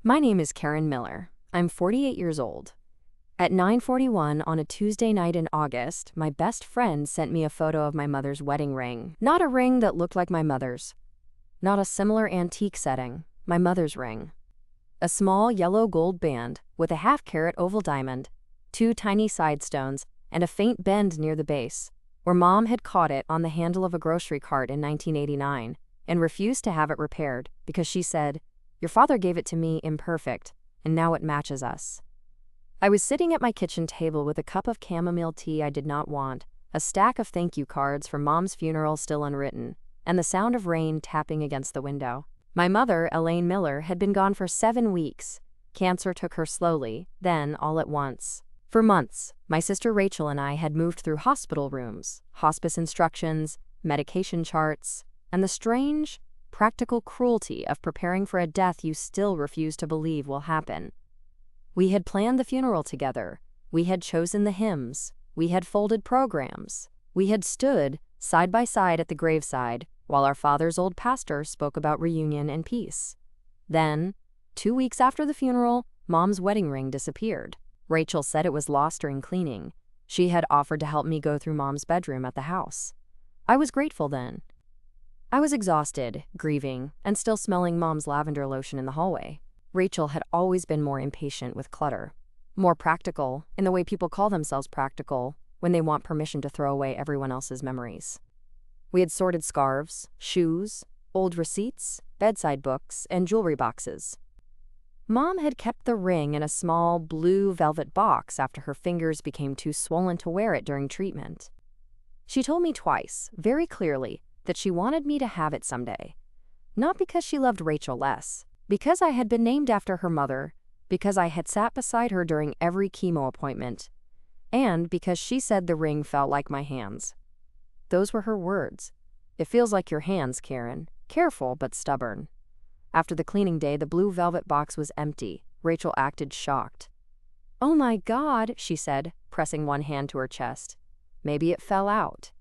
My name is Karen Miller. I'm 48 years old. At 9:41 on a Tuesday night in August, my best friend sent me a photo of my mother's wedding ring. Not a ring that looked like my mother's. Not a similar antique setting, my mother's ring. A small yellow gold band with a half-carat oval diamond, 2 tiny side stones, and a faint bend near the base, where Mom had caught it on the handle of a grocery cart in 1989 and refused to have it repaired because she said, "Your father gave it to me imperfect, and now it matches us." I was sitting at my kitchen table with a cup of chamomile tea I did not want, a stack of thank you cards from Mom's funeral still unwritten, and the sound of rain tapping against the window. My mother, Elaine Miller, had been gone for 7 weeks. Cancer took her slowly, then all at once. For months, my sister Rachel and I had moved through hospital rooms, hospice instructions, medication charts, and the strange, practical cruelty of preparing for a death you still refuse to believe will happen. We had planned the funeral together. We had chosen the hymns. We had folded programs. We had stood side by side at the graveside while our father's old pastor spoke about reunion and peace. Then, 2 weeks after the funeral, Mom's wedding ring disappeared. Rachel said it was lost during cleaning. She had offered to help me go through Mom's bedroom at the house. I was grateful then. I was exhausted, grieving, and still smelling Mom's lavender lotion in the hallway. Rachel had always been more impatient with clutter, more practical in the way people call themselves practical when they want permission to throw away everyone else's memories. We had sorted scarves, shoes, old receipts, bedside books, and jewelry boxes. Mom had kept the ring in a small blue velvet box after her fingers became too swollen to wear it during treatment. She told me twice, very clearly, that she wanted me to have it someday. Not because she loved Rachel less, because I had been named after her mother, because I had sat beside her during every chemo appointment, and because she said the ring felt like my hands. Those were her words. "It feels like your hands, Karen. Careful but stubborn." After the cleaning day, the blue velvet box was empty. Rachel acted shocked. "Oh my God," she said, pressing one hand to her chest. "Maybe it fell out."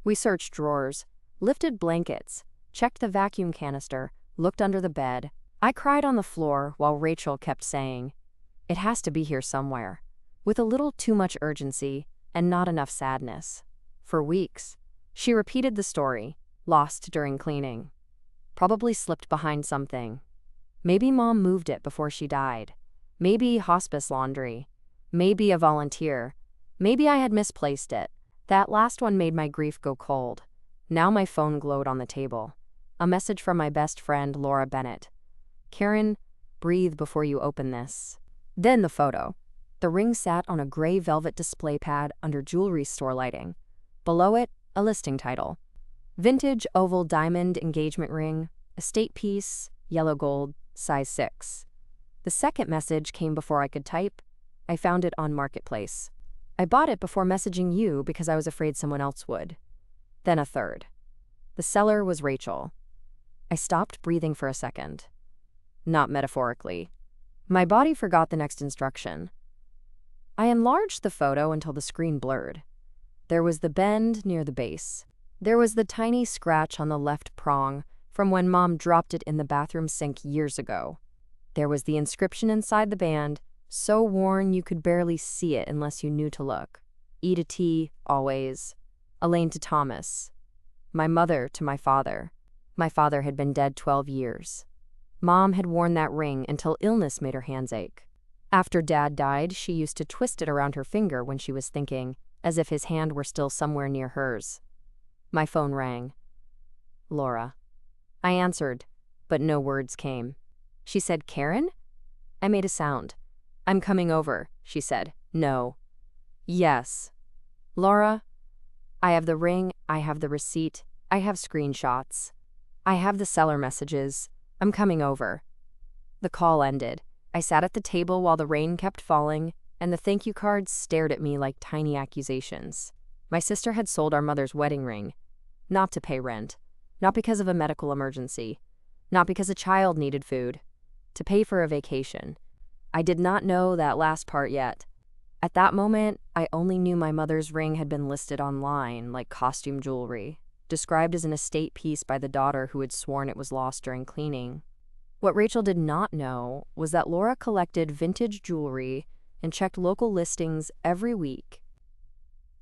We searched drawers, lifted blankets, checked the vacuum canister, looked under the bed. I cried on the floor while Rachel kept saying, "It has to be here somewhere," with a little too much urgency and not enough sadness. For weeks, she repeated the story, lost during cleaning. Probably slipped behind something. Maybe Mom moved it before she died. Maybe hospice laundry. Maybe a volunteer. Maybe I had misplaced it. That last one made my grief go cold. Now my phone glowed on the table. A message from my best friend, Laura Bennett. "Karen, breathe before you open this." Then the photo. The ring sat on a gray velvet display pad under jewelry store lighting. Below it, a listing title. Vintage oval diamond engagement ring, estate piece, yellow gold, size 6. The second message came before I could type. I found it on Marketplace. I bought it before messaging you because I was afraid someone else would. Then a third. The seller was Rachel. I stopped breathing for a second. Not metaphorically. My body forgot the next instruction. I enlarged the photo until the screen blurred. There was the bend near the base. There was the tiny scratch on the left prong from when Mom dropped it in the bathroom sink years ago. There was the inscription inside the band, so worn you could barely see it unless you knew to look. E to T, always. Elaine to Thomas. My mother to my father. My father had been dead 12 years. Mom had worn that ring until illness made her hands ache. After Dad died, she used to twist it around her finger when she was thinking, as if his hand were still somewhere near hers. My phone rang. Laura. I answered, but no words came. She said, "Karen?" I made a sound. "I'm coming over," she said. "No." "Yes." "Laura, I have the ring, I have the receipt, I have screenshots. I have the seller messages. I'm coming over." The call ended. I sat at the table while the rain kept falling, and the thank you cards stared at me like tiny accusations. My sister had sold our mother's wedding ring, not to pay rent, not because of a medical emergency, not because a child needed food, to pay for a vacation. I did not know that last part yet. At that moment, I only knew my mother's ring had been listed online like costume jewelry, described as an estate piece by the daughter who had sworn it was lost during cleaning. What Rachel did not know was that Laura collected vintage jewelry and checked local listings every week.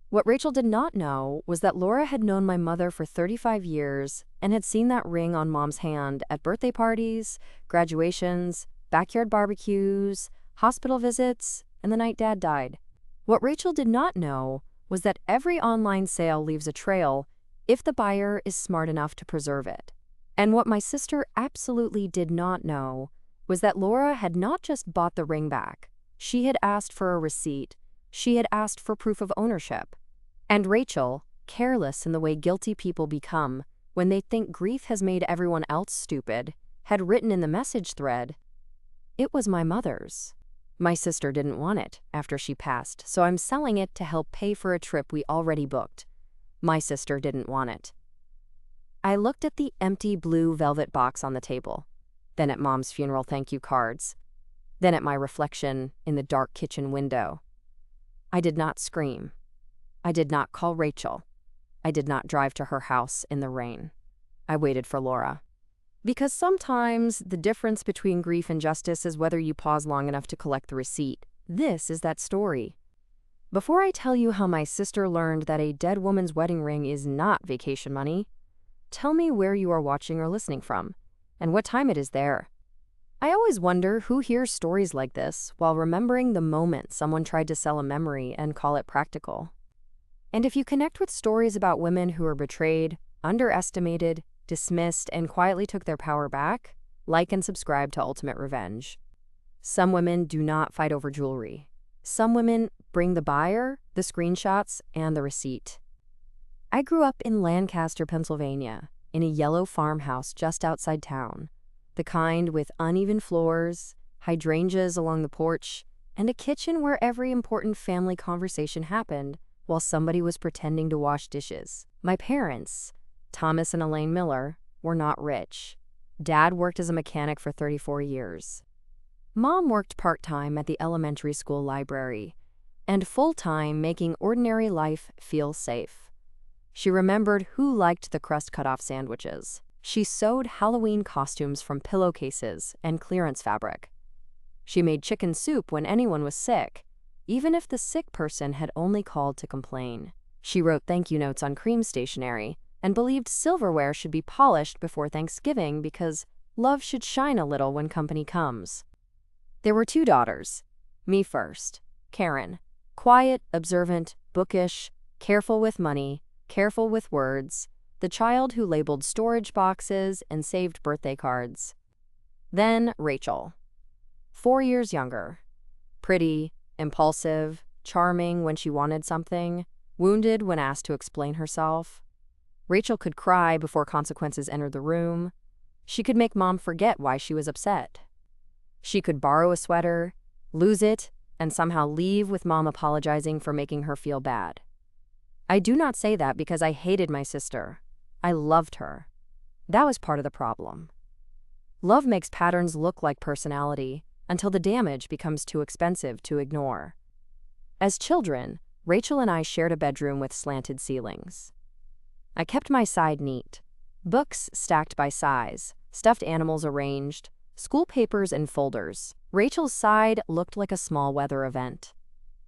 What Rachel did not know was that Laura had known my mother for 35 years and had seen that ring on Mom's hand at birthday parties, graduations, backyard barbecues, hospital visits, and the night Dad died. What Rachel did not know was that every online sale leaves a trail if the buyer is smart enough to preserve it. And what my sister absolutely did not know was that Laura had not just bought the ring back. She had asked for a receipt. She had asked for proof of ownership. And Rachel, careless in the way guilty people become when they think grief has made everyone else stupid, had written in the message thread, "It was my mother's. My sister didn't want it after she passed, so I'm selling it to help pay for a trip we already booked. My sister didn't want it." I looked at the empty blue velvet box on the table, then at Mom's funeral thank you cards, then at my reflection in the dark kitchen window. I did not scream. I did not call Rachel. I did not drive to her house in the rain. I waited for Laura. Because sometimes the difference between grief and justice is whether you pause long enough to collect the receipt. This is that story. Before I tell you how my sister learned that a dead woman's wedding ring is not vacation money, tell me where you are watching or listening from, and what time it is there. I always wonder who hears stories like this while remembering the moment someone tried to sell a memory and call it practical. And if you connect with stories about women who were betrayed, underestimated, dismissed, and quietly took their power back, like and subscribe to Ultimate Revenge. Some women do not fight over jewelry. Some women bring the buyer, the screenshots, and the receipt. I grew up in Lancaster, Pennsylvania, in a yellow farmhouse just outside town, the kind with uneven floors, hydrangeas along the porch, and a kitchen where every important family conversation happened while somebody was pretending to wash dishes. My parents, Thomas and Elaine Miller, were not rich. Dad worked as a mechanic for 34 years. Mom worked part-time at the elementary school library and full-time making ordinary life feel safe. She remembered who liked the crust-cut-off sandwiches. She sewed Halloween costumes from pillowcases and clearance fabric. She made chicken soup when anyone was sick, even if the sick person had only called to complain. She wrote thank you notes on cream stationery and believed silverware should be polished before Thanksgiving because love should shine a little when company comes. There were 2 daughters. Me first, Karen. Quiet, observant, bookish, careful with money, careful with words, the child who labeled storage boxes and saved birthday cards. Then Rachel, 4 years younger. Pretty, impulsive, charming when she wanted something, wounded when asked to explain herself. Rachel could cry before consequences entered the room. She could make Mom forget why she was upset. She could borrow a sweater, lose it, and somehow leave with Mom apologizing for making her feel bad. I do not say that because I hated my sister. I loved her. That was part of the problem. Love makes patterns look like personality until the damage becomes too expensive to ignore. As children, Rachel and I shared a bedroom with slanted ceilings. I kept my side neat. Books stacked by size, stuffed animals arranged, school papers in folders. Rachel's side looked like a small weather event.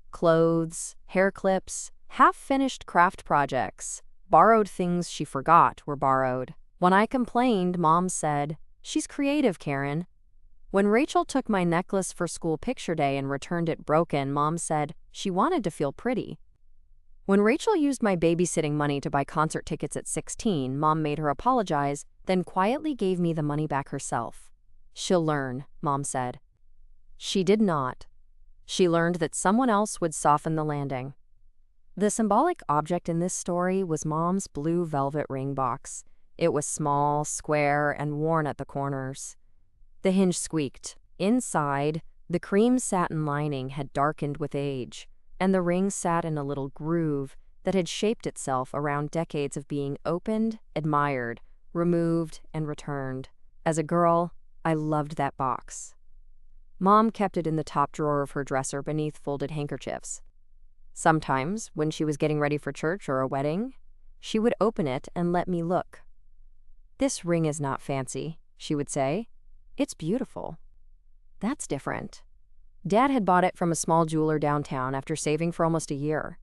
Clothes, hair clips, half-finished craft projects, borrowed things she forgot were borrowed. When I complained, Mom said, "She's creative, Karen." When Rachel took my necklace for school picture day and returned it broken, Mom said she wanted to feel pretty. When Rachel used my babysitting money to buy concert tickets at 16, Mom made her apologize, then quietly gave me the money back herself. "She'll learn," Mom said. She did not. She learned that someone else would soften the landing. The symbolic object in this story was Mom's blue velvet ring box. It was small, square, and worn at the corners. The hinge squeaked. Inside, the cream satin lining had darkened with age, and the ring sat in a little groove that had shaped itself around decades of being opened, admired, removed, and returned. As a girl, I loved that box. Mom kept it in the top drawer of her dresser beneath folded handkerchiefs. Sometimes, when she was getting ready for church or a wedding, she would open it and let me look. "This ring is not fancy," she would say, It's beautiful. That's different. Dad had bought it from a small jeweler downtown after saving for almost a year.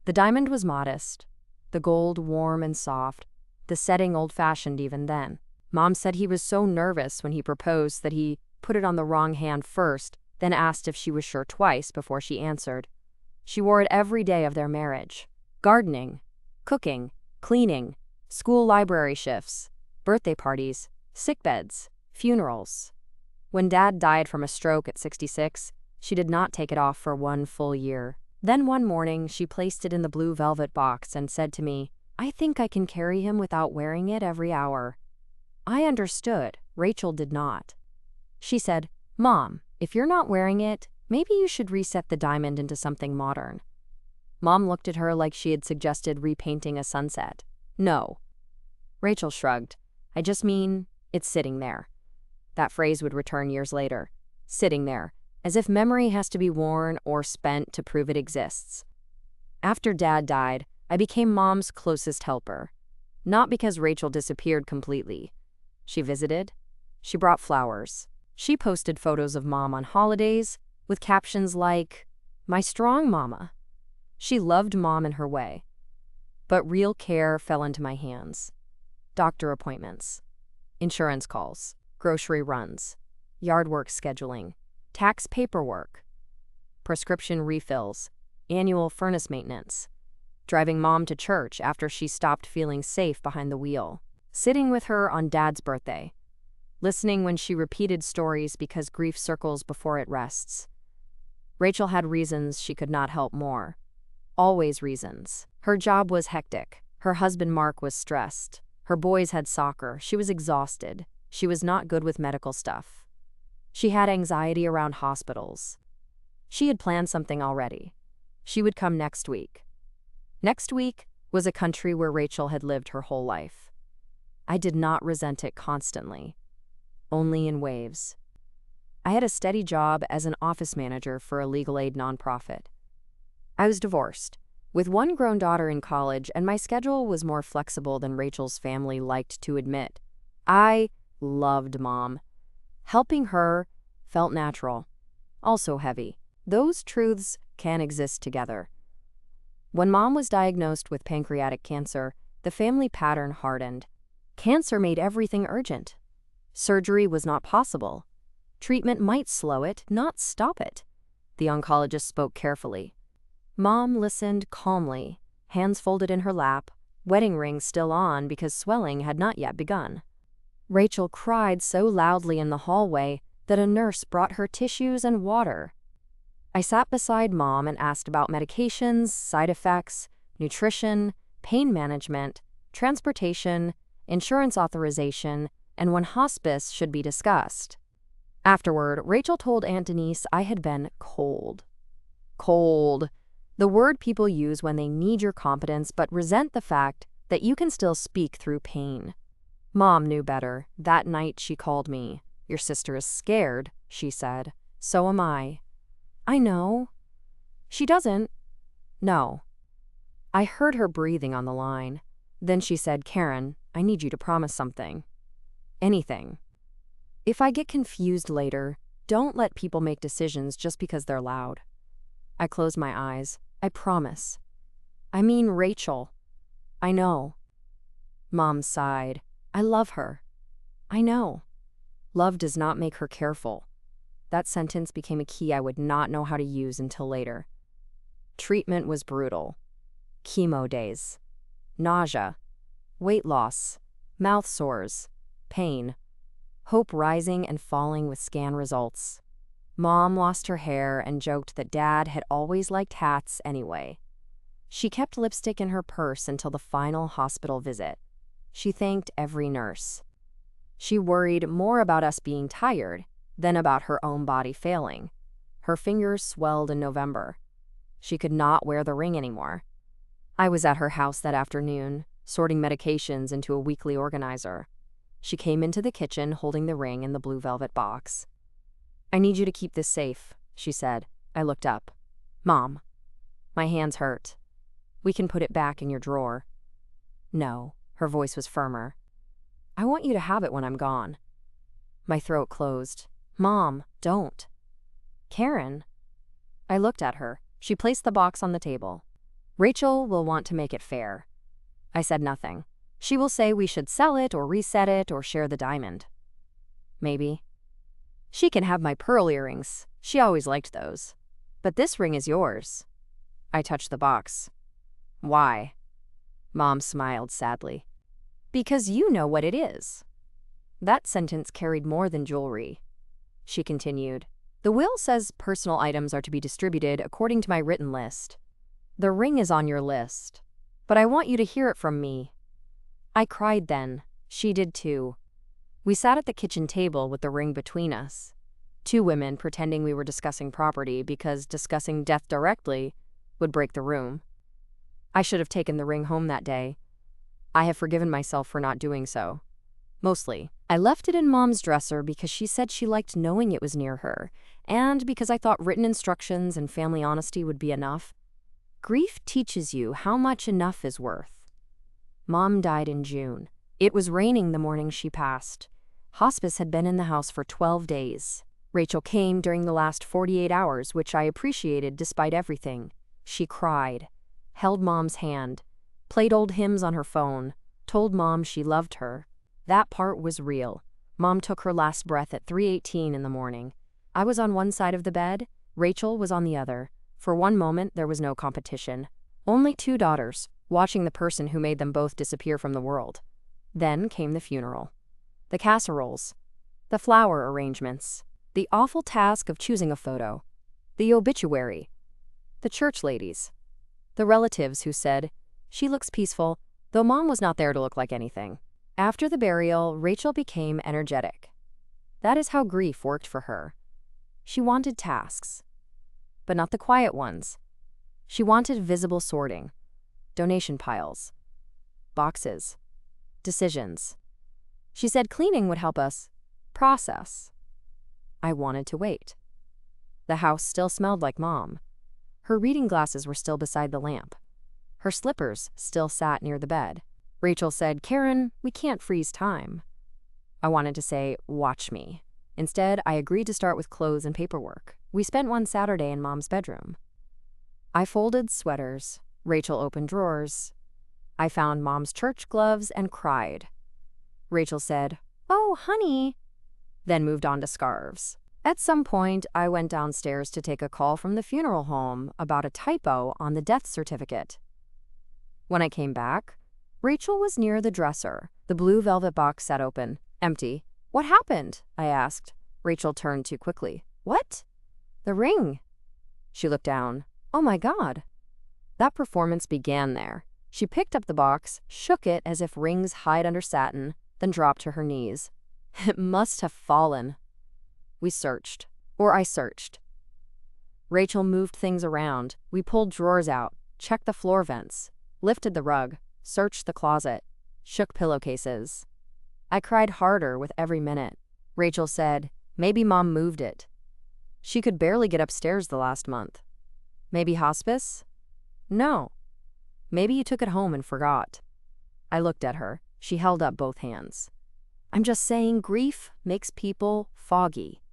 The diamond was modest, the gold warm and soft, the setting old-fashioned even then. Mom said he was so nervous when he proposed that he put it on the wrong hand first, then asked if she was sure twice before she answered. She wore it every day of their marriage. Gardening, cooking, cleaning, school library shifts, birthday parties, sickbeds, funerals. When Dad died from a stroke at 66, she did not take it off for 1 full year. Then one morning, she placed it in the blue velvet box and said to me, "I think I can carry him without wearing it every hour." I understood. Rachel did not. She said, "Mom, if you're not wearing it, maybe you should reset the diamond into something modern." Mom looked at her like she had suggested repainting a sunset. "No." Rachel shrugged. "I just mean, it's sitting there." That phrase would return years later. Sitting there, as if memory has to be worn or spent to prove it exists. After Dad died, I became Mom's closest helper. Not because Rachel disappeared completely. She visited. She brought flowers. She posted photos of Mom on holidays with captions like, "My strong mama." She loved Mom in her way. But real care fell into my hands. Doctor appointments, insurance calls, grocery runs, yard work scheduling, tax paperwork, prescription refills, annual furnace maintenance, driving Mom to church after she stopped feeling safe behind the wheel, sitting with her on Dad's birthday, listening when she repeated stories because grief circles before it rests. Rachel had reasons she could not help more. Always reasons. Her job was hectic. Her husband Mark was stressed. Her boys had soccer. She was exhausted. She was not good with medical stuff. She had anxiety around hospitals. She had planned something already. She would come next week. Next week was a country where Rachel had lived her whole life. I did not resent it constantly, only in waves. I had a steady job as an office manager for a legal aid nonprofit. I was divorced, with one grown daughter in college, and my schedule was more flexible than Rachel's family liked to admit. I loved Mom. Helping her felt natural, also heavy. Those truths can exist together. When Mom was diagnosed with pancreatic cancer, the family pattern hardened. Cancer made everything urgent. Surgery was not possible. Treatment might slow it, not stop it. The oncologist spoke carefully. Mom listened calmly, hands folded in her lap, wedding ring still on because swelling had not yet begun. Rachel cried so loudly in the hallway that a nurse brought her tissues and water. I sat beside Mom and asked about medications, side effects, nutrition, pain management, transportation, insurance authorization, and when hospice should be discussed. Afterward, Rachel told Aunt Denise I had been cold. Cold. The word people use when they need your competence but resent the fact that you can still speak through pain. Mom knew better. That night she called me. "Your sister is scared," she said. "So am I." "I know." "She doesn't." "No." I heard her breathing on the line. Then she said, "Karen, I need you to promise something. Anything. If I get confused later, don't let people make decisions just because they're loud." I closed my eyes. "I promise." "I mean Rachel." "I know." Mom sighed. "I love her." "I know." Love does not make her careful. That sentence became a key I would not know how to use until later. Treatment was brutal. Chemo days. Nausea. Weight loss. Mouth sores. Pain. Hope rising and falling with scan results. Mom lost her hair and joked that Dad had always liked hats anyway. She kept lipstick in her purse until the final hospital visit. She thanked every nurse. She worried more about us being tired than about her own body failing. Her fingers swelled in November. She could not wear the ring anymore. I was at her house that afternoon, sorting medications into a weekly organizer. She came into the kitchen holding the ring in the blue velvet box. "I need you to keep this safe," she said. I looked up. "Mom." My hands hurt. "We can put it back in your drawer." "No." Her voice was firmer. "I want you to have it when I'm gone." My throat closed. Mom, don't. Karen. I looked at her. She placed the box on the table. Rachel will want to make it fair. I said nothing. She will say we should sell it or reset it or share the diamond. Maybe. She can have my pearl earrings. She always liked those. But this ring is yours. I touched the box. Why? Mom smiled sadly. Because you know what it is. That sentence carried more than jewelry. She continued. The will says personal items are to be distributed according to my written list. The ring is on your list. But I want you to hear it from me. I cried then. She did too. We sat at the kitchen table with the ring between us. Two women pretending we were discussing property because discussing death directly would break the room. I should have taken the ring home that day. I have forgiven myself for not doing so. Mostly. I left it in Mom's dresser because she said she liked knowing it was near her, and because I thought written instructions and family honesty would be enough. Grief teaches you how much enough is worth. Mom died in June. It was raining the morning she passed. Hospice had been in the house for 12 days. Rachel came during the last 48 hours, which I appreciated despite everything. She cried, held Mom's hand, played old hymns on her phone, told Mom she loved her. That part was real. Mom took her last breath at 3:18 in the morning. I was on one side of the bed, Rachel was on the other. For one moment, there was no competition. Only two daughters, watching the person who made them both disappear from the world. Then came the funeral. The casseroles. The flower arrangements. The awful task of choosing a photo. The obituary. The church ladies. The relatives who said, "She looks peaceful," though Mom was not there to look like anything. After the burial, Rachel became energetic. That is how grief worked for her. She wanted tasks, but not the quiet ones. She wanted visible sorting, donation piles, boxes, decisions. She said cleaning would help us process. I wanted to wait. The house still smelled like Mom. Her reading glasses were still beside the lamp. Her slippers still sat near the bed. Rachel said, "Karen, we can't freeze time." I wanted to say, "Watch me." Instead, I agreed to start with clothes and paperwork. We spent one Saturday in Mom's bedroom. I folded sweaters. Rachel opened drawers. I found Mom's church gloves and cried. Rachel said, "Oh, honey," then moved on to scarves. At some point, I went downstairs to take a call from the funeral home about a typo on the death certificate. When I came back, Rachel was near the dresser. The blue velvet box sat open, empty. "What happened?" I asked. Rachel turned too quickly. "What?" "The ring." She looked down. "Oh my God." That performance began there. She picked up the box, shook it as if rings hide under satin, then dropped to her knees. It must have fallen. We searched. Or I searched. Rachel moved things around. We pulled drawers out, checked the floor vents, lifted the rug, searched the closet, shook pillowcases. I cried harder with every minute. Rachel said, "Maybe Mom moved it. She could barely get upstairs the last month. Maybe hospice? No. Maybe you took it home and forgot." I looked at her. She held up both hands. "I'm just saying grief makes people foggy.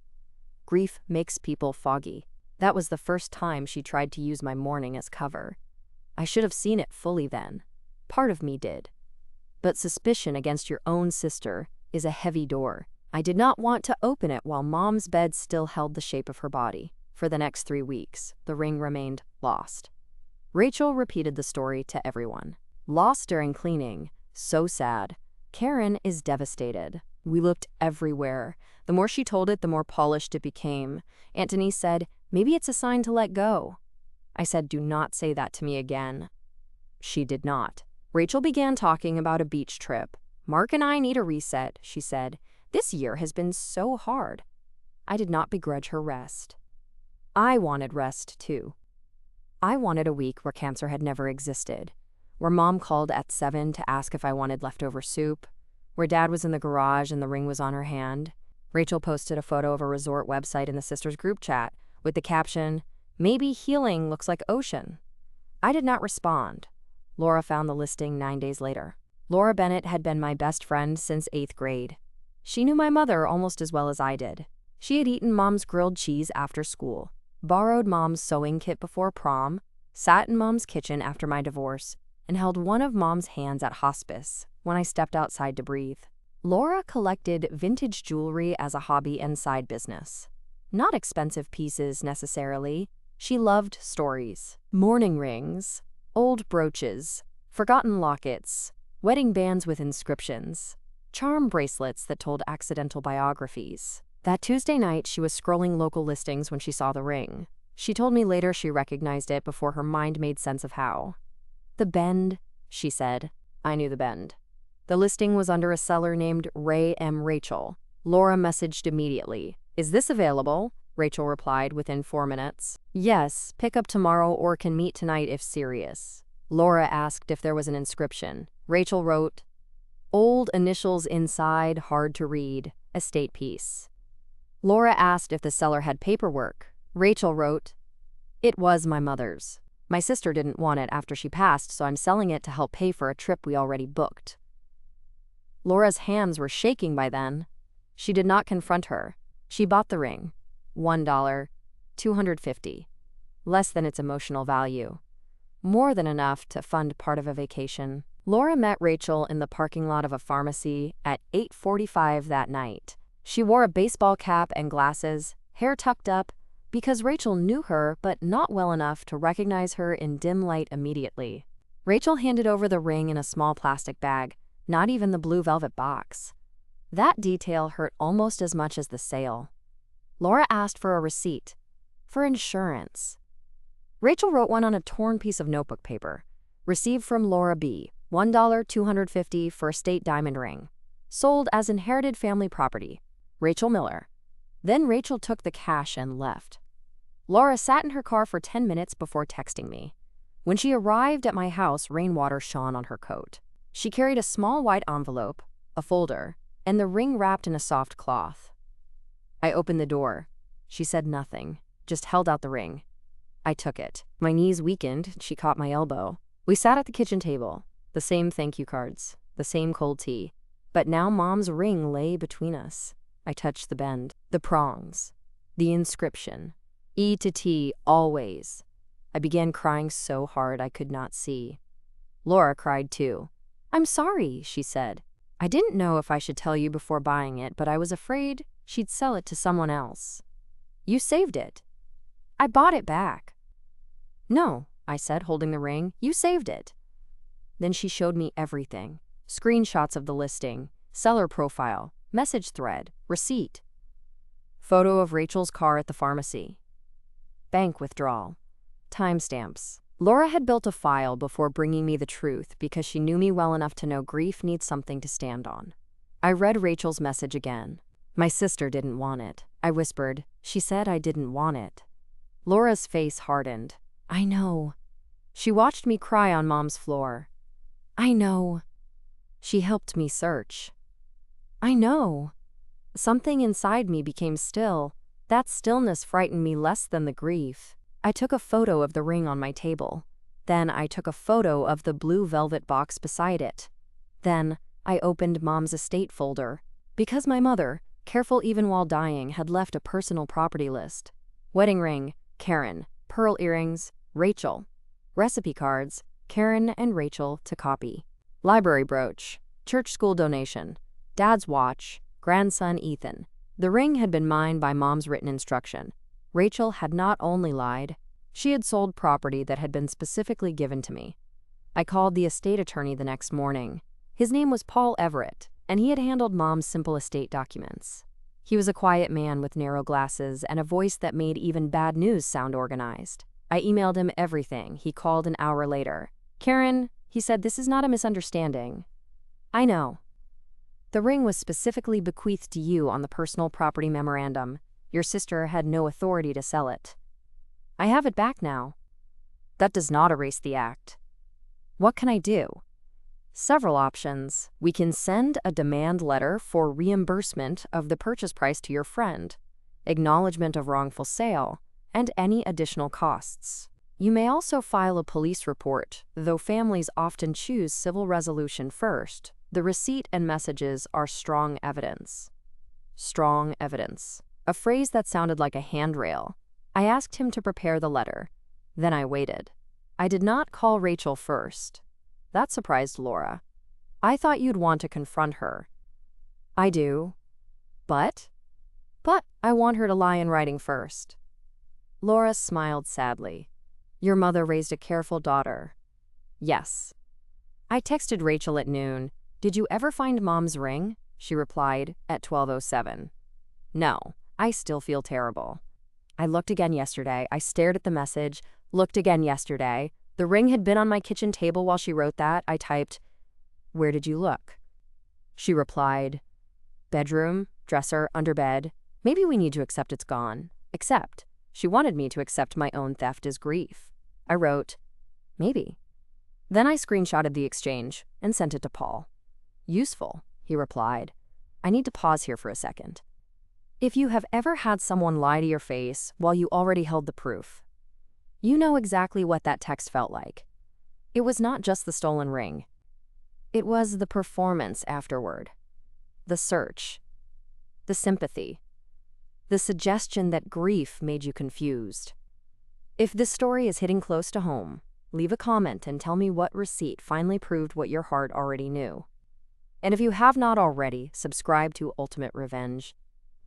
Grief makes people foggy." That was the first time she tried to use my mourning as cover. I should have seen it fully then. Part of me did. But suspicion against your own sister is a heavy door. I did not want to open it while Mom's bed still held the shape of her body. For the next 3 weeks, the ring remained lost. Rachel repeated the story to everyone. Lost during cleaning. So sad. Karen is devastated. We looked everywhere. The more she told it, the more polished it became. Antony said, "Maybe it's a sign to let go." I said, "Do not say that to me again." She did not. Rachel began talking about a beach trip. "Mark and I need a reset," she said. "This year has been so hard." I did not begrudge her rest. I wanted rest, too. I wanted a week where cancer had never existed, where Mom called at 7 to ask if I wanted leftover soup, where Dad was in the garage and the ring was on her hand. Rachel posted a photo of a resort website in the sisters group chat with the caption, "Maybe healing looks like ocean." I did not respond. Laura found the listing 9 days later. Laura Bennett had been my best friend since 8th grade. She knew my mother almost as well as I did. She had eaten Mom's grilled cheese after school, borrowed Mom's sewing kit before prom, sat in Mom's kitchen after my divorce, and held one of Mom's hands at hospice when I stepped outside to breathe. Laura collected vintage jewelry as a hobby and side business. Not expensive pieces necessarily. She loved stories. Mourning rings, old brooches, forgotten lockets, wedding bands with inscriptions, charm bracelets that told accidental biographies. That Tuesday night, she was scrolling local listings when she saw the ring. She told me later she recognized it before her mind made sense of how. "The Bend," she said. I knew the Bend. The listing was under a seller named Ray M. Rachel. Laura messaged immediately. "Is this available?" Rachel replied within 4 minutes. "Yes, pick up tomorrow or can meet tonight if serious." Laura asked if there was an inscription. Rachel wrote, "Old initials inside, hard to read, estate piece." Laura asked if the seller had paperwork. Rachel wrote, "It was my mother's. My sister didn't want it after she passed, so I'm selling it to help pay for a trip we already booked." Laura's hands were shaking by then. She did not confront her. She bought the ring. $1, $250. Less than its emotional value. More than enough to fund part of a vacation. Laura met Rachel in the parking lot of a pharmacy at 8:45 that night. She wore a baseball cap and glasses, hair tucked up, because Rachel knew her but not well enough to recognize her in dim light immediately. Rachel handed over the ring in a small plastic bag, not even the blue velvet box. That detail hurt almost as much as the sale. Laura asked for a receipt. For insurance. Rachel wrote one on a torn piece of notebook paper. Received from Laura B. $1, $250 for estate diamond ring. Sold as inherited family property. Rachel Miller. Then Rachel took the cash and left. Laura sat in her car for 10 minutes before texting me. When she arrived at my house, rainwater shone on her coat. She carried a small white envelope, a folder, and the ring wrapped in a soft cloth. I opened the door. She said nothing, just held out the ring. I took it. My knees weakened. She caught my elbow. We sat at the kitchen table. The same thank you cards, the same cold tea. But now Mom's ring lay between us. I touched the bend, the prongs, the inscription. E to T, always. I began crying so hard I could not see. Laura cried too. "I'm sorry," she said. "I didn't know if I should tell you before buying it, but I was afraid she'd sell it to someone else." "You saved it." "I bought it back." "No," I said, holding the ring. "You saved it." Then she showed me everything. Screenshots of the listing, seller profile, message thread, receipt. Photo of Rachel's car at the pharmacy. Bank withdrawal. Timestamps. Laura had built a file before bringing me the truth because she knew me well enough to know grief needs something to stand on. I read Rachel's message again. "My sister didn't want it," I whispered. "She said I didn't want it." Laura's face hardened. "I know." She watched me cry on Mom's floor. "I know." She helped me search. "I know." Something inside me became still. That stillness frightened me less than the grief. I took a photo of the ring on my table. Then I took a photo of the blue velvet box beside it. Then I opened Mom's estate folder. Because my mother, careful even while dying, had left a personal property list. Wedding ring, Karen. Pearl earrings, Rachel. Recipe cards, Karen and Rachel to copy. Library brooch, church school donation. Dad's watch, grandson Ethan. The ring had been mine by Mom's written instruction. Rachel had not only lied, she had sold property that had been specifically given to me. I called the estate attorney the next morning. His name was Paul Everett, and he had handled Mom's simple estate documents. He was a quiet man with narrow glasses and a voice that made even bad news sound organized. I emailed him everything. He called an hour later. "Karen," he said, "this is not a misunderstanding." "I know. The ring was specifically bequeathed to you on the personal property memorandum. Your sister had no authority to sell it. I have it back now." "That does not erase the act." "What can I do?" "Several options. We can send a demand letter for reimbursement of the purchase price to your friend, acknowledgement of wrongful sale, and any additional costs. You may also file a police report, though families often choose civil resolution first. The receipt and messages are strong evidence." strong evidence. A phrase that sounded like a handrail. I asked him to prepare the letter. Then I waited. I did not call Rachel first. That surprised Laura. I thought you'd want to confront her. I do. But I want her to lie in writing first. Laura smiled sadly. Your mother raised a careful daughter. Yes. I texted Rachel at noon. Did you ever find Mom's ring? She replied at 12:07. No, I still feel terrible. I looked again yesterday. I stared at the message, looked again yesterday. The ring had been on my kitchen table while she wrote that. I typed, where did you look? She replied, bedroom, dresser, under bed. Maybe we need to accept it's gone. Accept. She wanted me to accept my own theft as grief. I wrote, maybe. Then I screenshotted the exchange and sent it to Paul. Useful, he replied. I need to pause here for a second. If you have ever had someone lie to your face while you already held the proof, you know exactly what that text felt like. It was not just the stolen ring. It was the performance afterward, the search, the sympathy, the suggestion that grief made you confused. If this story is hitting close to home, leave a comment and tell me what receipt finally proved what your heart already knew. And if you have not already, subscribe to Ultimate Revenge.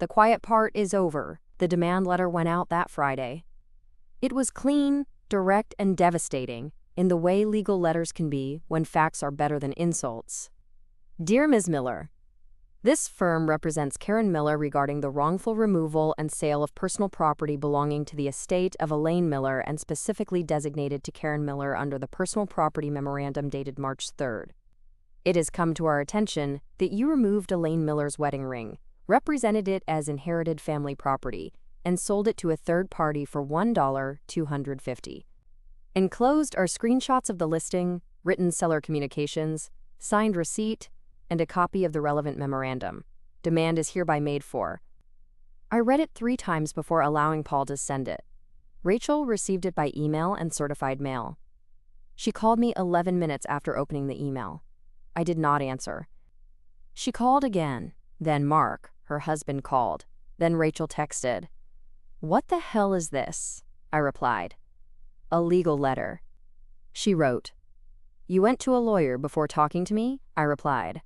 The quiet part is over. The demand letter went out that Friday. It was clean, direct, and devastating in the way legal letters can be when facts are better than insults. Dear Ms. Miller, this firm represents Karen Miller regarding the wrongful removal and sale of personal property belonging to the estate of Elaine Miller and specifically designated to Karen Miller under the personal property memorandum dated March 3rd. It has come to our attention that you removed Elaine Miller's wedding ring, represented it as inherited family property, and sold it to a third party for $1,250. Enclosed are screenshots of the listing, written seller communications, signed receipt, and a copy of the relevant memorandum. Demand is hereby made for. I read it 3 times before allowing Paul to send it. Rachel received it by email and certified mail. She called me 11 minutes after opening the email. I did not answer. She called again. Then Mark, her husband, called. Then Rachel texted. What the hell is this? I replied. A legal letter. She wrote. You went to a lawyer before talking to me? I replied.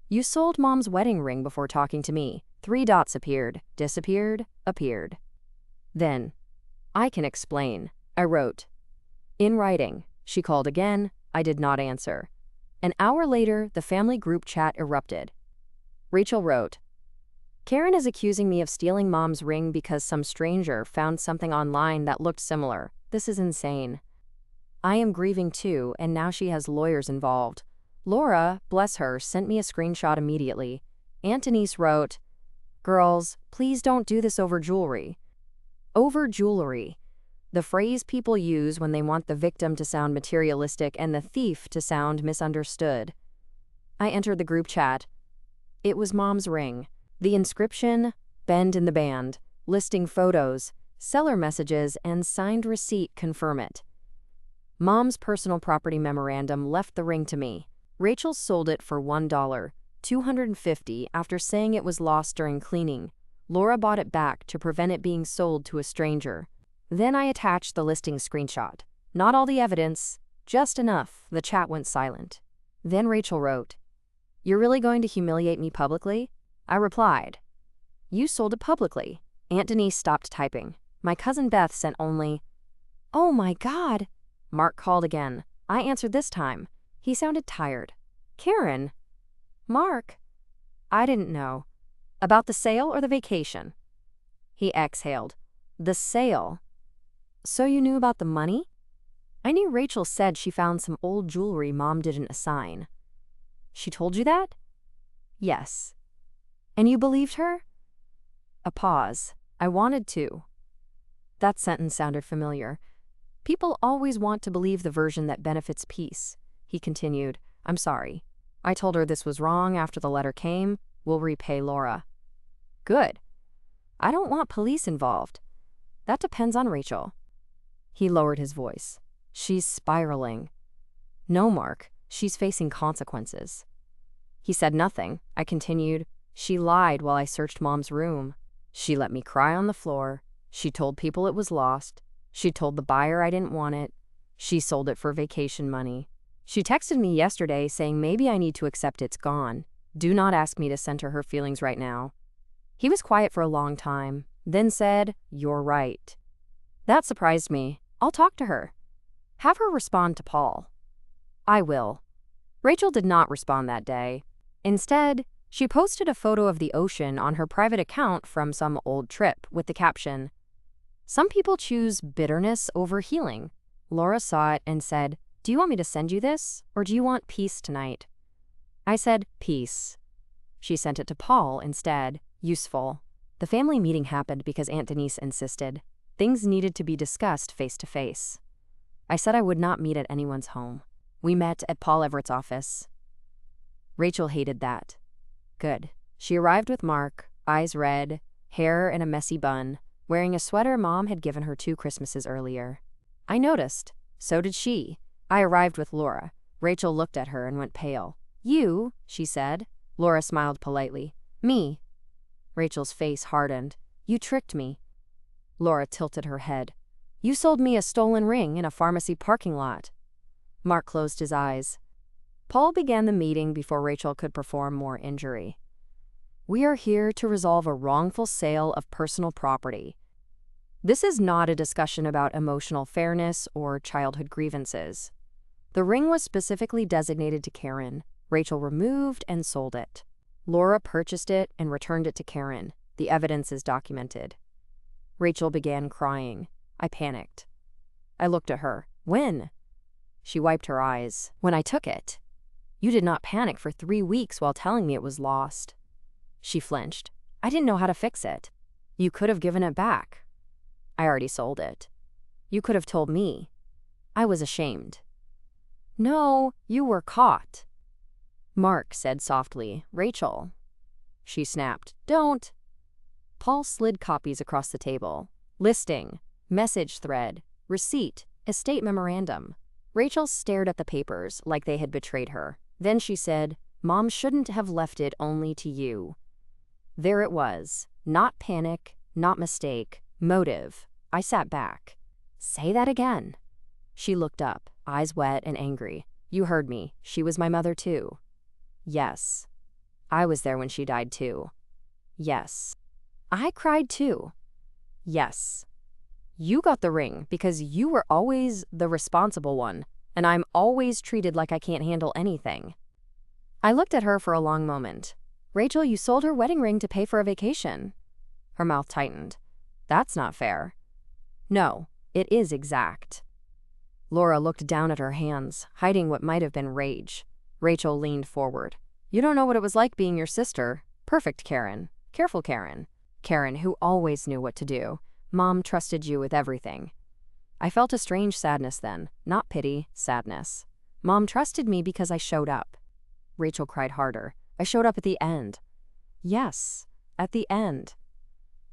You sold Mom's wedding ring before talking to me. 3 dots appeared, disappeared, appeared. Then, I can explain. I wrote. In writing. She called again. I did not answer. An hour later, the family group chat erupted. Rachel wrote, Karen is accusing me of stealing Mom's ring because some stranger found something online that looked similar. This is insane. I am grieving too, and now she has lawyers involved. Laura, bless her, sent me a screenshot immediately. Antonice wrote, Girls, please don't do this over jewelry. Over jewelry. The phrase people use when they want the victim to sound materialistic and the thief to sound misunderstood. I entered the group chat. It was Mom's ring. The inscription, Bend in the Band, listing photos, seller messages, and signed receipt confirm it. Mom's personal property memorandum left the ring to me. Rachel sold it for $1,250 after saying it was lost during cleaning. Laura bought it back to prevent it being sold to a stranger. Then I attached the listing screenshot. Not all the evidence, just enough. The chat went silent. Then Rachel wrote, You're really going to humiliate me publicly? I replied, You sold it publicly. Antony stopped typing. My cousin Beth sent only, Oh my God. Mark called again. I answered this time. He sounded tired. Karen? Mark? I didn't know. About the sale or the vacation? He exhaled. The sale. So you knew about the money? I knew Rachel said she found some old jewelry Mom didn't assign. She told you that? Yes. And you believed her? A pause. I wanted to. That sentence sounded familiar. People always want to believe the version that benefits peace. He continued, I'm sorry. I told her this was wrong after the letter came. We'll repay Laura. Good. I don't want police involved. That depends on Rachel. He lowered his voice. She's spiraling. No, Mark. She's facing consequences. He said nothing. I continued, She lied while I searched Mom's room. She let me cry on the floor. She told people it was lost. She told the buyer I didn't want it. She sold it for vacation money. She texted me yesterday saying maybe I need to accept it's gone. Do not ask me to center her feelings right now. He was quiet for a long time, then said, "You're right." That surprised me. I'll talk to her. Have her respond to Paul. I will. Rachel did not respond that day. Instead, she posted a photo of the ocean on her private account from some old trip with the caption, "Some people choose bitterness over healing." Laura saw it and said, "Do you want me to send you this, or do you want peace tonight?" I said, "Peace." She sent it to Paul instead. Useful. The family meeting happened because Aunt Denise insisted. Things needed to be discussed face to face. I said I would not meet at anyone's home. We met at Paul Everett's office. Rachel hated that. Good. She arrived with Mark, eyes red, hair in a messy bun, wearing a sweater Mom had given her 2 Christmases earlier. I noticed. So did she. I arrived with Laura. Rachel looked at her and went pale. "You," she said. Laura smiled politely. "Me." Rachel's face hardened. "You tricked me." Laura tilted her head. "You sold me a stolen ring in a pharmacy parking lot." Mark closed his eyes. Paul began the meeting before Rachel could perform more injury. "We are here to resolve a wrongful sale of personal property. This is not a discussion about emotional fairness or childhood grievances. The ring was specifically designated to Karen. Rachel removed and sold it. Laura purchased it and returned it to Karen. The evidence is documented." Rachel began crying. I panicked. I looked at her. "When?" She wiped her eyes. "When I took it." "You did not panic for 3 weeks while telling me it was lost." She flinched. "I didn't know how to fix it." "You could have given it back." "I already sold it." "You could have told me." I was ashamed. "No, you were caught." Mark said softly, "Rachel." She snapped, "Don't." Paul slid copies across the table. Listing, message thread, receipt, estate memorandum. Rachel stared at the papers like they had betrayed her. Then she said, "Mom shouldn't have left it only to you." There it was. Not panic, not mistake, motive. I sat back. "Say that again." She looked up, eyes wet and angry. "You heard me. She was my mother too." "Yes." "I was there when she died too." "Yes." "I cried too." "Yes." "You got the ring because you were always the responsible one, and I'm always treated like I can't handle anything." I looked at her for a long moment. "Rachel, you sold her wedding ring to pay for a vacation." Her mouth tightened. "That's not fair." "No, it is exact." Laura looked down at her hands, hiding what might have been rage. Rachel leaned forward. "You don't know what it was like being your sister. Perfect Karen. Careful Karen. Karen who always knew what to do. Mom trusted you with everything." I felt a strange sadness then. Not pity, sadness. Mom trusted me because I showed up. Rachel cried harder. "I showed up at the end." "Yes, at the end."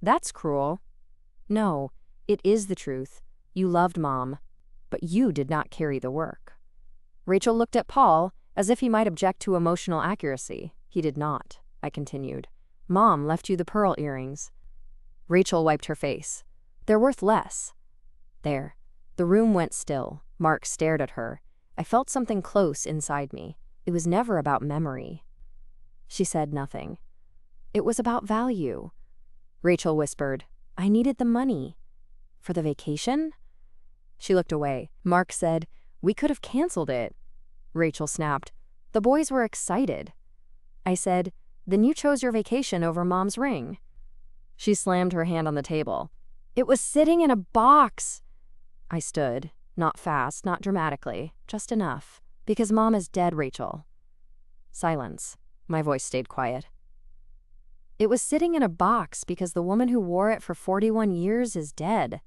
"That's cruel." "No, it is the truth. You loved Mom, but you did not carry the work." Rachel looked at Paul as if he might object to emotional accuracy. He did not. I continued. "Mom left you the pearl earrings." Rachel wiped her face. "They're worth less." There. The room went still. Mark stared at her. I felt something close inside me. It was never about memory. She said nothing. "It was about value." Rachel whispered, "I needed the money." "For the vacation?" She looked away. Mark said, "We could have canceled it." Rachel snapped, "The boys were excited." I said, "Then you chose your vacation over Mom's ring." She slammed her hand on the table. "It was sitting in a box." I stood, not fast, not dramatically, just enough. "Because Mom is dead, Rachel." Silence. My voice stayed quiet. "It was sitting in a box because the woman who wore it for 41 years is dead."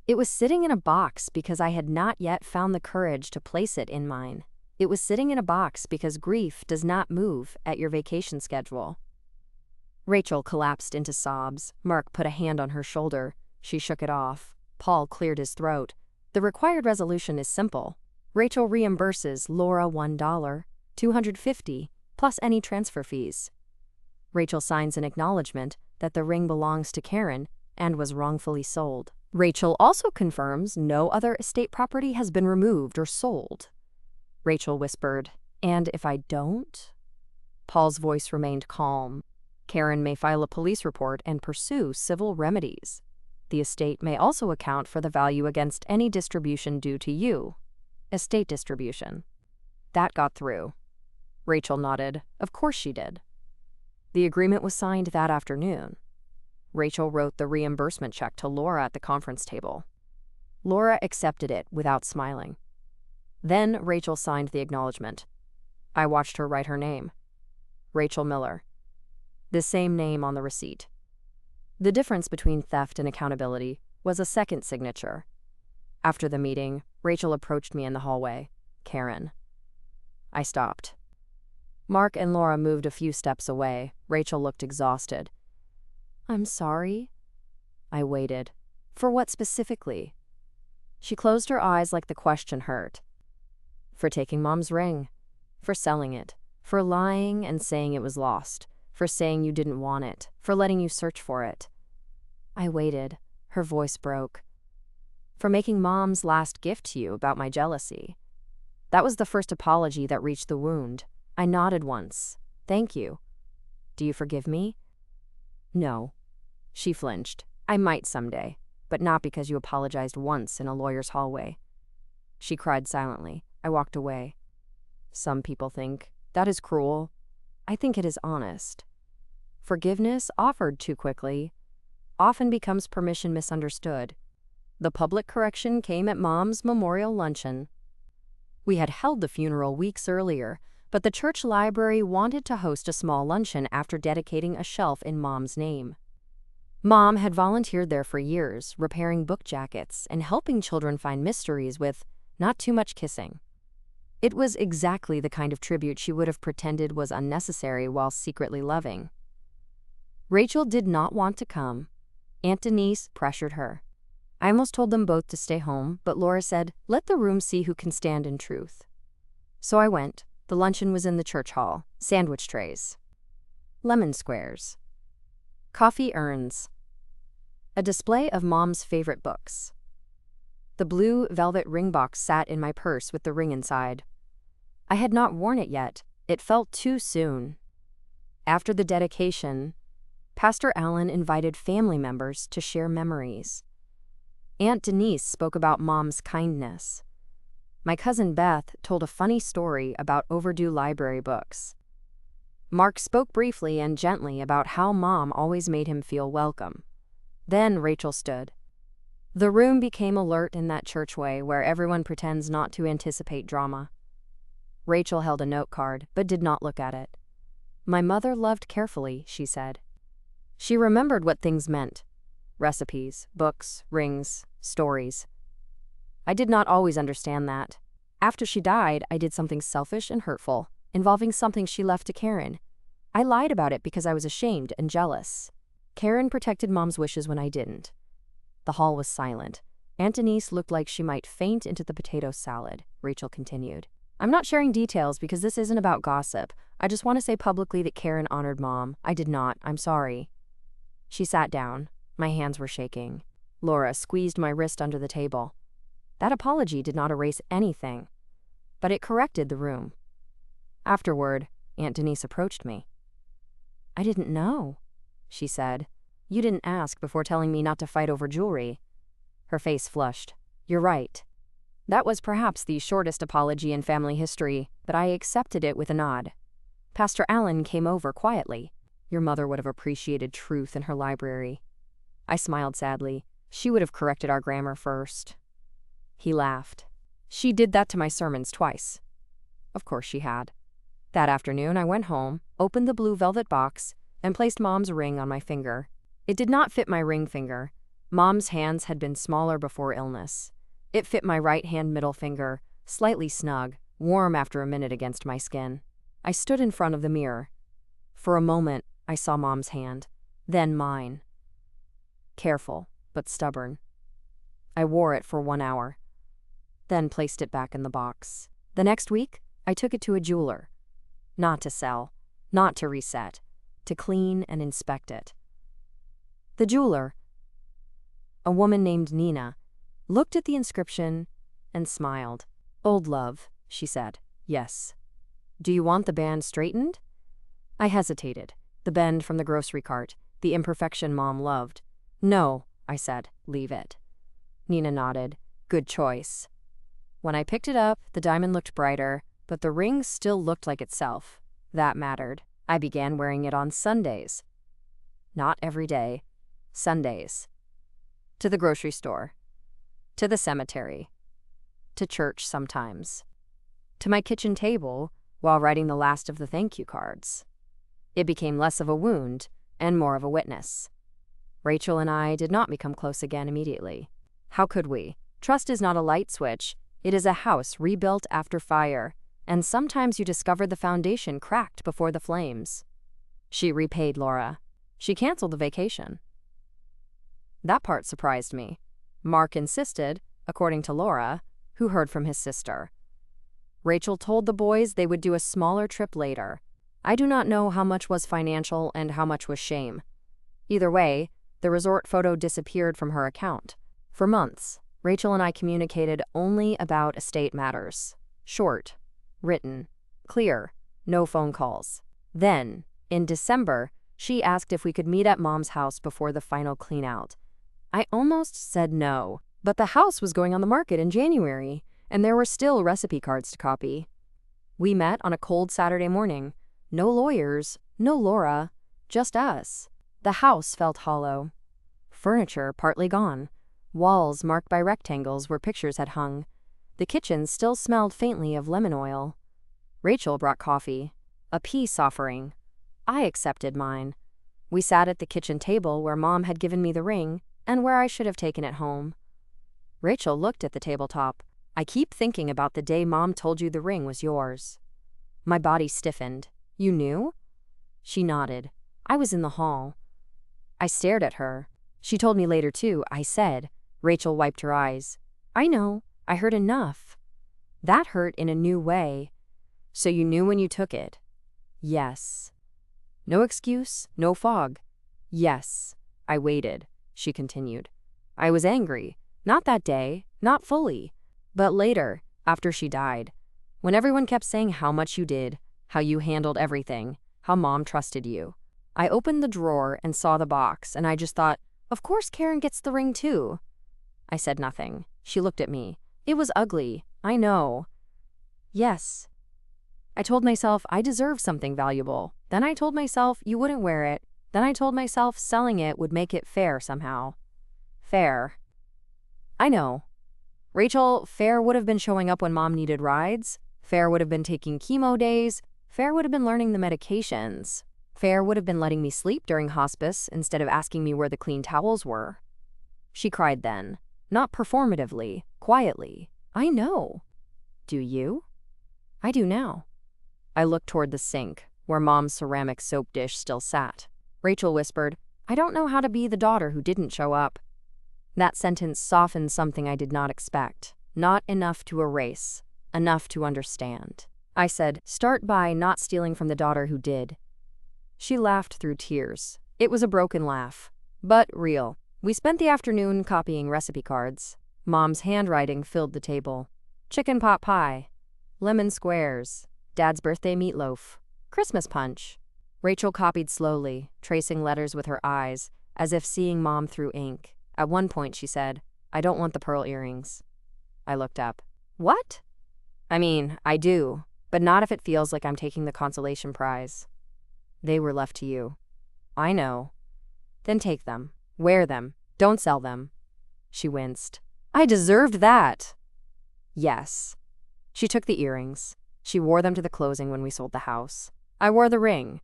"It was sitting in a box because I had not yet found the courage to place it in mine. It was sitting in a box because grief does not move at your vacation schedule." Rachel collapsed into sobs. Mark put a hand on her shoulder. She shook it off. Paul cleared his throat. "The required resolution is simple. Rachel reimburses Laura $1, $250, plus any transfer fees." Rachel signs an acknowledgement that the ring belongs to Karen and was wrongfully sold. Rachel also confirms no other estate property has been removed or sold. Rachel whispered, "And if I don't?" Paul's voice remained calm. "Karen may file a police report and pursue civil remedies. The estate may also account for the value against any distribution due to you. Estate distribution." That got through. Rachel nodded. Of course she did. The agreement was signed that afternoon. Rachel wrote the reimbursement check to Laura at the conference table. Laura accepted it without smiling. Then Rachel signed the acknowledgement. I watched her write her name. Rachel Miller. The same name on the receipt. The difference between theft and accountability was a second signature. After the meeting, Rachel approached me in the hallway. "Karen." I stopped. Mark and Laura moved a few steps away. Rachel looked exhausted. "I'm sorry." I waited. "For what specifically?" She closed her eyes like the question hurt. "For taking Mom's ring. For selling it. For lying and saying it was lost. For saying you didn't want it. For letting you search for it." I waited. Her voice broke. "For making Mom's last gift to you about my jealousy." That was the first apology that reached the wound. I nodded once. "Thank you. Do you forgive me?" "No." She flinched. "I might someday, but not because you apologized once in a lawyer's hallway." She cried silently. I walked away. "Some people think that is cruel. I think it is honest. Forgiveness offered too quickly often becomes permission misunderstood." The public correction came at Mom's memorial luncheon. We had held the funeral weeks earlier, but the church library wanted to host a small luncheon after dedicating a shelf in Mom's name. Mom had volunteered there for years, repairing book jackets and helping children find mysteries with not too much kissing. It was exactly the kind of tribute she would have pretended was unnecessary while secretly loving. Rachel did not want to come. Aunt Denise pressured her. I almost told them both to stay home, but Laura said, "Let the room see who can stand in truth." So I went. The luncheon was in the church hall. Sandwich trays. Lemon squares. Coffee urns. A display of Mom's favorite books. The blue velvet ring box sat in my purse with the ring inside. I had not worn it yet. It felt too soon. After the dedication, Pastor Allen invited family members to share memories. Aunt Denise spoke about Mom's kindness. My cousin Beth told a funny story about overdue library books. Mark spoke briefly and gently about how Mom always made him feel welcome. Then Rachel stood. The room became alert in that churchway where everyone pretends not to anticipate drama. Rachel held a note card, but did not look at it. "My mother loved carefully," she said. She remembered what things meant. Recipes, books, rings, stories. I did not always understand that. After she died, I did something selfish and hurtful, involving something she left to Karen. I lied about it because I was ashamed and jealous. Karen protected Mom's wishes when I didn't. The hall was silent. Aunt Denise looked like she might faint into the potato salad. Rachel continued. "I'm not sharing details because this isn't about gossip. I just want to say publicly that Karen honored Mom. I did not. I'm sorry." She sat down. My hands were shaking. Laura squeezed my wrist under the table. That apology did not erase anything, but it corrected the room. Afterward, Aunt Denise approached me. "I didn't know," she said. "You didn't ask before telling me not to fight over jewelry." Her face flushed. "You're right." That was perhaps the shortest apology in family history, but I accepted it with a nod. Pastor Allen came over quietly. "Your mother would have appreciated truth in her library." I smiled sadly. "She would have corrected our grammar first." He laughed. "She did that to my sermons twice." Of course she had. That afternoon I went home, opened the blue velvet box, and placed Mom's ring on my finger. It did not fit my ring finger. Mom's hands had been smaller before illness. It fit my right hand middle finger, slightly snug, warm after a minute against my skin. I stood in front of the mirror. For a moment, I saw Mom's hand, then mine. Careful, but stubborn. I wore it for 1 hour, then placed it back in the box. The next week, I took it to a jeweler. Not to sell, not to reset, to clean and inspect it. The jeweler, a woman named Nina, looked at the inscription and smiled. "Old love," she said. "Yes. Do you want the band straightened?" I hesitated. The bend from the grocery cart, the imperfection Mom loved. "No," I said. "Leave it." Nina nodded. "Good choice." When I picked it up, the diamond looked brighter, but the ring still looked like itself. That mattered. I began wearing it on Sundays. Not every day. Sundays. To the grocery store. To the cemetery. To church sometimes. To my kitchen table while writing the last of the thank you cards. It became less of a wound and more of a witness. Rachel and I did not become close again immediately. How could we? Trust is not a light switch. It is a house rebuilt after fire, and sometimes you discover the foundation cracked before the flames. She repaid Laura. She canceled the vacation. That part surprised me. Mark insisted, according to Laura, who heard from his sister. Rachel told the boys they would do a smaller trip later. I do not know how much was financial and how much was shame. Either way, the resort photo disappeared from her account. For months, Rachel and I communicated only about estate matters. Short, written, clear, no phone calls. Then, in December, she asked if we could meet at Mom's house before the final clean-out. I almost said no, but the house was going on the market in January, and there were still recipe cards to copy. We met on a cold Saturday morning. No lawyers, no Laura, just us. The house felt hollow. Furniture partly gone. Walls marked by rectangles where pictures had hung. The kitchen still smelled faintly of lemon oil. Rachel brought coffee, a peace offering. I accepted mine. We sat at the kitchen table where Mom had given me the ring and where I should have taken it home. Rachel looked at the tabletop. "I keep thinking about the day Mom told you the ring was yours." My body stiffened. "You knew?" She nodded. I was in the hall. I stared at her. She told me later too, I said. Rachel wiped her eyes. "I know. I heard enough." That hurt in a new way. "So you knew when you took it?" "Yes." No excuse, no fog. "Yes." I waited. She continued. "I was angry. Not that day, not fully. But later, after she died, when everyone kept saying how much you did, how you handled everything, how Mom trusted you. I opened the drawer and saw the box, and I just thought, of course Karen gets the ring too." I said nothing. She looked at me. "It was ugly. I know." "Yes." I told myself I deserved something valuable. Then I told myself you wouldn't wear it. Then I told myself selling it would make it fair somehow. Fair. I know. Rachel, fair would have been showing up when Mom needed rides. Fair would have been taking chemo days. Fair would have been learning the medications. Fair would have been letting me sleep during hospice instead of asking me where the clean towels were. She cried then, not performatively, quietly. "I know." "Do you?" "I do now." I looked toward the sink, where Mom's ceramic soap dish still sat. Rachel whispered, "I don't know how to be the daughter who didn't show up." That sentence softened something I did not expect. Not enough to erase, enough to understand. I said, "Start by not stealing from the daughter who did." She laughed through tears. It was a broken laugh, but real. We spent the afternoon copying recipe cards. Mom's handwriting filled the table. Chicken pot pie, lemon squares, Dad's birthday meatloaf, Christmas punch. Rachel copied slowly, tracing letters with her eyes, as if seeing Mom through ink. At one point she said, "I don't want the pearl earrings." I looked up. "What?" "I mean, I do, but not if it feels like I'm taking the consolation prize." "They were left to you." "I know." "Then take them. Wear them. Don't sell them." She winced. "I deserved that." "Yes." She took the earrings. She wore them to the closing when we sold the house. I wore the ring.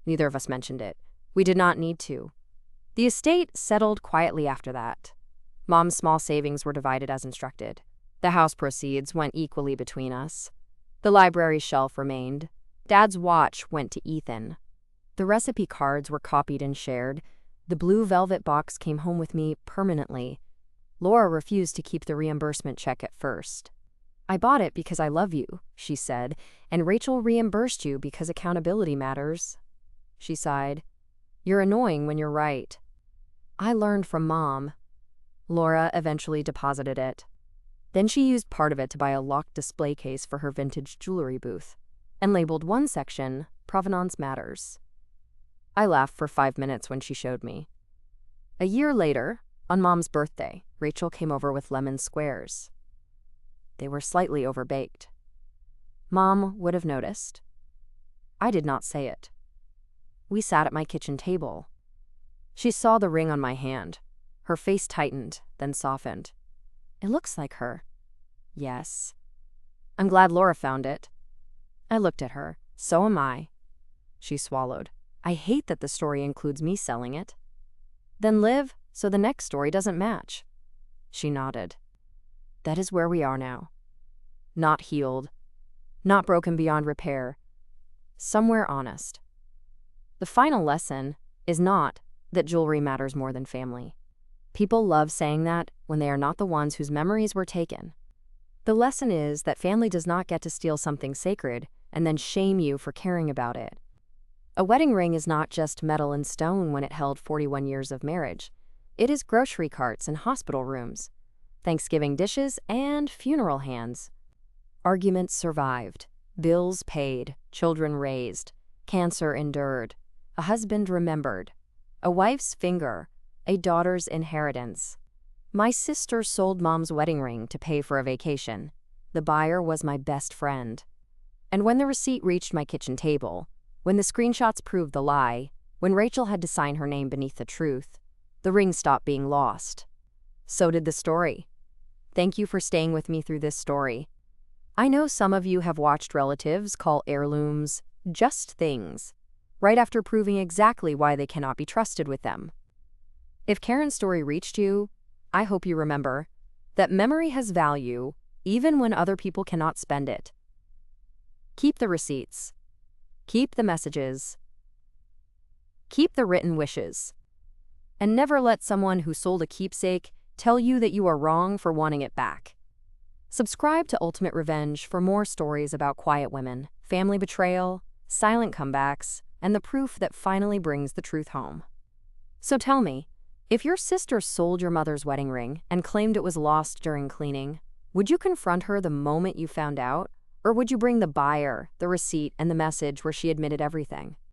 Neither of us mentioned it. We did not need to. The estate settled quietly after that. Mom's small savings were divided as instructed. The house proceeds went equally between us. The library shelf remained. Dad's watch went to Ethan. The recipe cards were copied and shared. The blue velvet box came home with me permanently. Laura refused to keep the reimbursement check at first. "I bought it because I love you," she said, "and Rachel reimbursed you because accountability matters." she sighed. You're annoying when you're right. I learned from Mom. Laura eventually deposited it. Then she used part of it to buy a locked display case for her vintage jewelry booth and labeled one section, Provenance Matters. I laughed for 5 minutes when she showed me. A year later, on Mom's birthday, Rachel came over with lemon squares. They were slightly overbaked. Mom would have noticed. I did not say it. We sat at my kitchen table. She saw the ring on my hand. Her face tightened, then softened. It looks like her. Yes. I'm glad Laura found it. I looked at her. So am I. She swallowed. I hate that the story includes me selling it. Then live so the next story doesn't match. She nodded. That is where we are now. Not healed. Not broken beyond repair. Somewhere honest. The final lesson is not that jewelry matters more than family. People love saying that when they are not the ones whose memories were taken. The lesson is that family does not get to steal something sacred and then shame you for caring about it. A wedding ring is not just metal and stone when it held 41 years of marriage. It is grocery carts and hospital rooms, Thanksgiving dishes and funeral hands. Arguments survived, bills paid, children raised, cancer endured, a husband remembered, a wife's finger, a daughter's inheritance. My sister sold Mom's wedding ring to pay for a vacation. The buyer was my best friend. And when the receipt reached my kitchen table, when the screenshots proved the lie, when Rachel had to sign her name beneath the truth, the ring stopped being lost. So did the story. Thank you for staying with me through this story. I know some of you have watched relatives call heirlooms just things, right after proving exactly why they cannot be trusted with them. If Karen's story reached you, I hope you remember that memory has value even when other people cannot spend it. Keep the receipts. Keep the messages. Keep the written wishes. And never let someone who sold a keepsake tell you that you are wrong for wanting it back. Subscribe to Ultimate Revenge for more stories about quiet women, family betrayal, silent comebacks, and the proof that finally brings the truth home. So tell me, if your sister sold your mother's wedding ring and claimed it was lost during cleaning, would you confront her the moment you found out? Or would you bring the buyer, the receipt, and the message where she admitted everything?